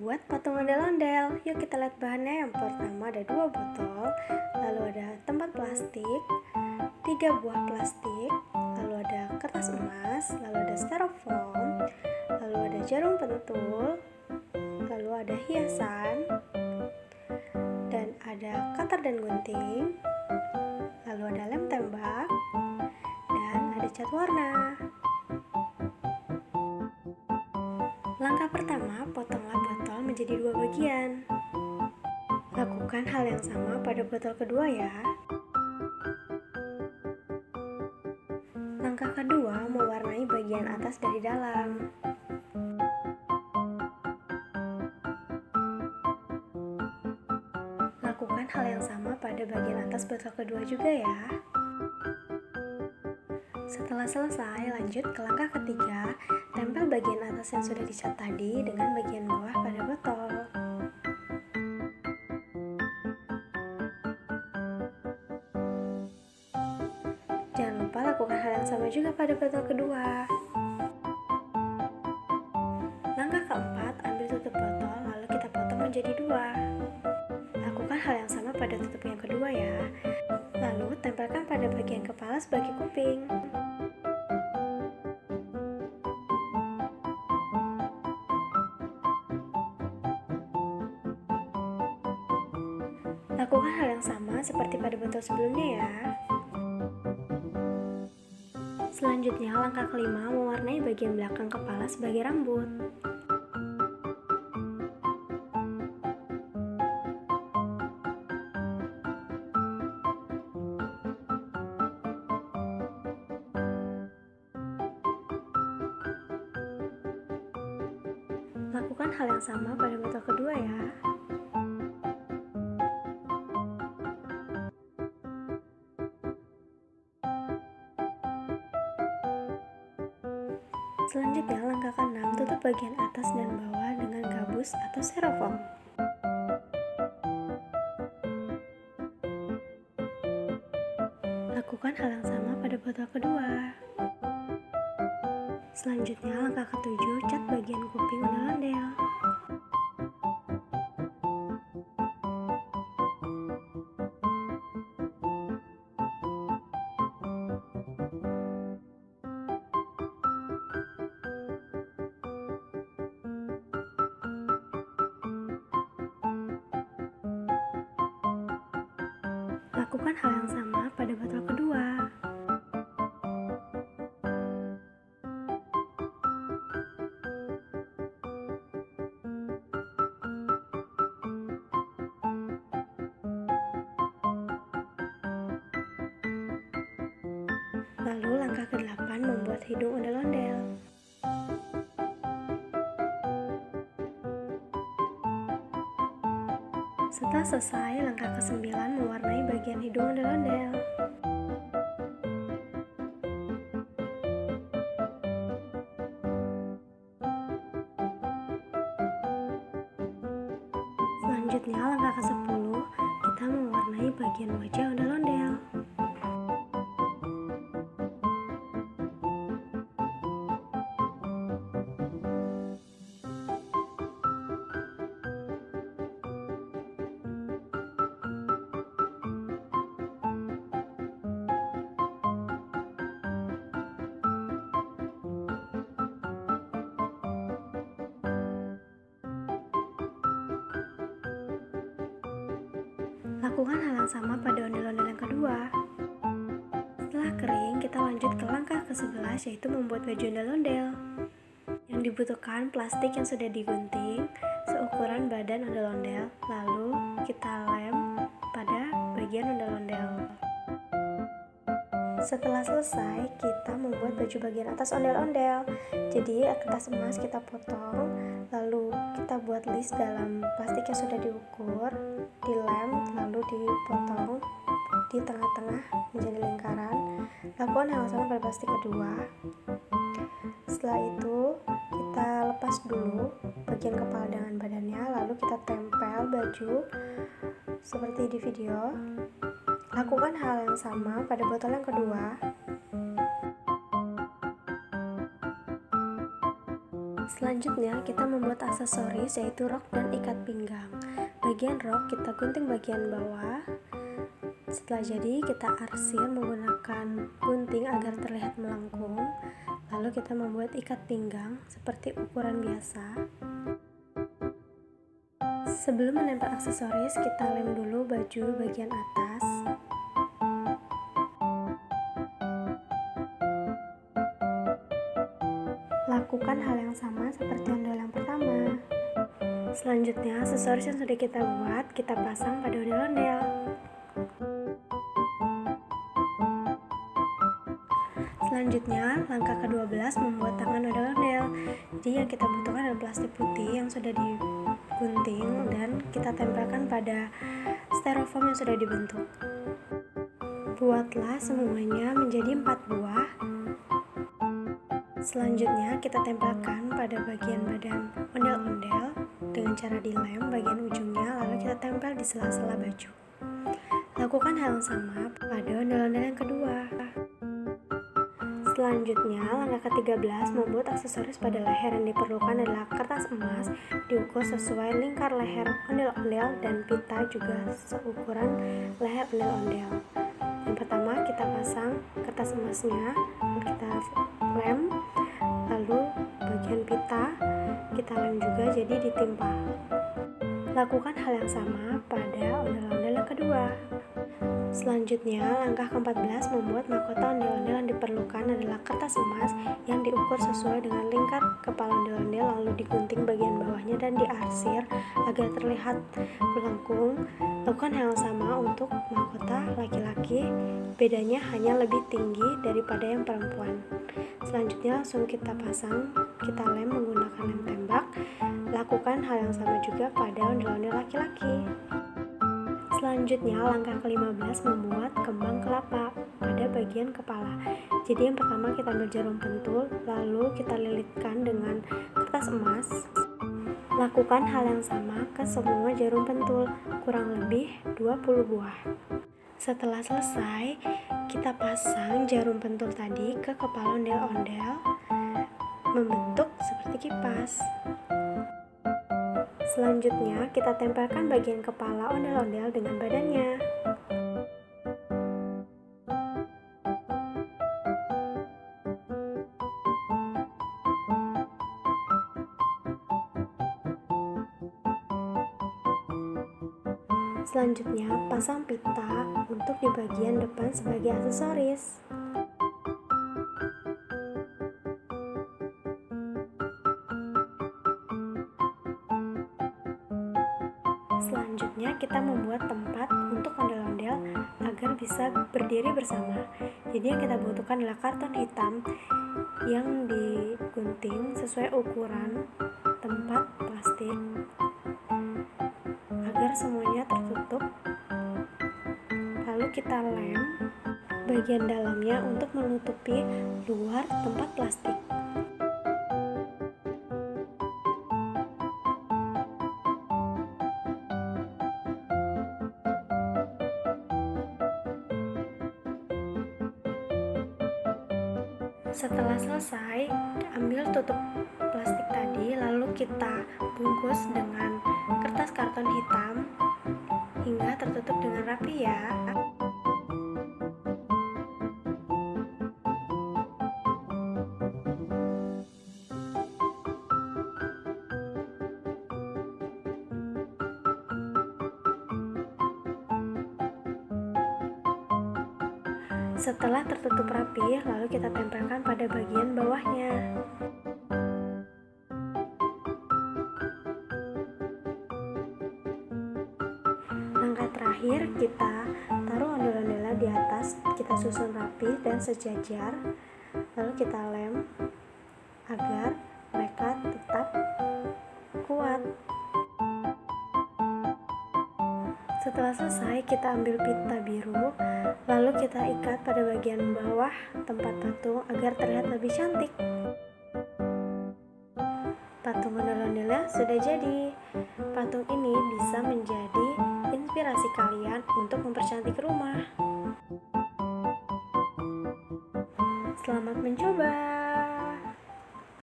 Membuat patung ondel-ondel. Yuk kita lihat bahannya. Yang pertama ada 2 botol, lalu ada tempat plastik, 3 buah plastik, lalu ada kertas emas, lalu ada styrofoam, lalu ada jarum pentul, lalu ada hiasan, dan ada cutter dan gunting, lalu ada lem tembak, dan ada cat warna. Langkah pertama, potonglah botol menjadi 2 bagian. Lakukan hal yang sama pada botol kedua ya. Langkah kedua, mewarnai bagian atas dari dalam. Lakukan hal yang sama pada bagian atas botol kedua juga ya. Setelah selesai, lanjut ke langkah ketiga, tempel bagian atas yang sudah dicat tadi dengan bagian bawah pada botol. Jangan lupa lakukan hal yang sama juga pada botol kedua. Langkah keempat, ambil tutup botol lalu kita potong menjadi 2. Lakukan hal yang sama pada tutup yang kedua ya. Lalu tempelkan pada bagian kepala sebagai kuping. Lakukan hal yang sama seperti pada botol sebelumnya ya. Selanjutnya, langkah kelima, mewarnai bagian belakang kepala sebagai rambut. Lakukan hal yang sama pada botol kedua ya. Selanjutnya, langkah ke-6, tutup bagian atas dan bawah dengan gabus atau styrofoam. Lakukan hal yang sama pada botol kedua. Selanjutnya, langkah ke-7, cat bagian kuping ondel-ondel. Lakukan hal yang sama pada botol kedua. Lalu langkah ke-8, membuat hidung ondel-ondel. Setelah selesai, langkah ke-9, mewarnai bagian hidung ondel-ondel. Selanjutnya, langkah ke-10, kita mewarnai bagian wajah ondel-ondel. Lakukan hal yang sama pada ondel-ondel yang kedua. Setelah kering, kita lanjut ke langkah ke-11, yaitu membuat baju ondel-ondel. Yang dibutuhkan plastik yang sudah digunting seukuran badan ondel-ondel, lalu kita lem pada bagian ondel-ondel. Setelah selesai, kita membuat baju bagian atas ondel-ondel. Jadi kertas emas kita potong, lalu kita buat list dalam plastik yang sudah diukur, dilem, lalu dipotong di tengah-tengah menjadi lingkaran. Lakukan hal yang sama pada plastik kedua. Setelah itu, kita lepas dulu bagian kepala dengan badannya, lalu kita tempel baju seperti di video. Lakukan hal yang sama pada botol yang kedua. Selanjutnya kita membuat aksesoris yaitu rok dan ikat pinggang. Bagian rok kita gunting bagian bawah. Setelah jadi kita arsir menggunakan gunting agar terlihat melengkung. Lalu kita membuat ikat pinggang seperti ukuran biasa. Sebelum menempel aksesoris kita lem dulu baju bagian atas. Lakukan hal yang sama seperti ondel yang pertama. Selanjutnya, aksesoris yang sudah kita buat, kita pasang pada ondel-ondel. Selanjutnya, langkah ke-12 membuat tangan ondel-ondel. Jadi yang kita butuhkan adalah plastik putih yang sudah digunting dan kita tempelkan pada styrofoam yang sudah dibentuk. Buatlah semuanya menjadi 4 buah. Selanjutnya kita tempelkan pada bagian badan ondel-ondel dengan cara dilem bagian ujungnya, lalu kita tempel di sela-sela baju. Lakukan hal yang sama pada ondel-ondel yang kedua. Selanjutnya, langkah ke-13 membuat aksesoris pada leher. Yang diperlukan adalah kertas emas diukur sesuai lingkar leher ondel-ondel dan pita juga seukuran leher ondel-ondel. Yang pertama kita pasang kertas emasnya, kita lem, lalu bagian pita kita lem juga jadi ditimpa. Lakukan hal yang sama pada ondel-ondel yang kedua. Selanjutnya, langkah ke-14 membuat mahkota ondel-ondel. Yang diperlukan adalah kertas emas yang diukur sesuai dengan lingkar kepala ondel-ondel, lalu digunting bagian bawahnya dan diarsir agar terlihat melengkung. Lakukan hal yang sama untuk mahkota laki-laki, bedanya hanya lebih tinggi daripada yang perempuan. Selanjutnya langsung kita pasang, kita lem menggunakan lem tembak. Lakukan hal yang sama juga pada ondel-ondel laki-laki. Selanjutnya, langkah ke-15 membuat kembang kelapa pada bagian kepala. Jadi yang pertama kita ambil jarum pentul, lalu kita lilitkan dengan kertas emas. Lakukan hal yang sama ke semua jarum pentul, kurang lebih 20 buah. Setelah selesai, kita pasang jarum pentul tadi ke kepala ondel-ondel, membentuk seperti kipas. Selanjutnya, kita tempelkan bagian kepala ondel-ondel dengan badannya. Selanjutnya, pasang pita untuk di bagian depan sebagai aksesoris. Selanjutnya kita membuat tempat untuk ondel-ondel agar bisa berdiri bersama. Jadi yang kita butuhkan adalah karton hitam yang digunting sesuai ukuran tempat plastik agar semuanya tertutup. Lalu kita lem bagian dalamnya untuk menutupi luar tempat plastik. Setelah selesai, ambil tutup plastik tadi, lalu kita bungkus dengan kertas karton hitam hingga tertutup dengan rapi ya. Setelah tertutup rapi, lalu kita tempelkan pada bagian bawahnya. Langkah terakhir, kita taruh ondel-ondelnya di atas, kita susun rapi dan sejajar, lalu kita lem agar mereka tetap kuat. Setelah selesai, kita ambil pita biru, lalu kita ikat pada bagian bawah tempat patung agar terlihat lebih cantik. Patung ondel-ondelnya sudah jadi. Patung ini bisa menjadi inspirasi kalian untuk mempercantik rumah. Selamat mencoba!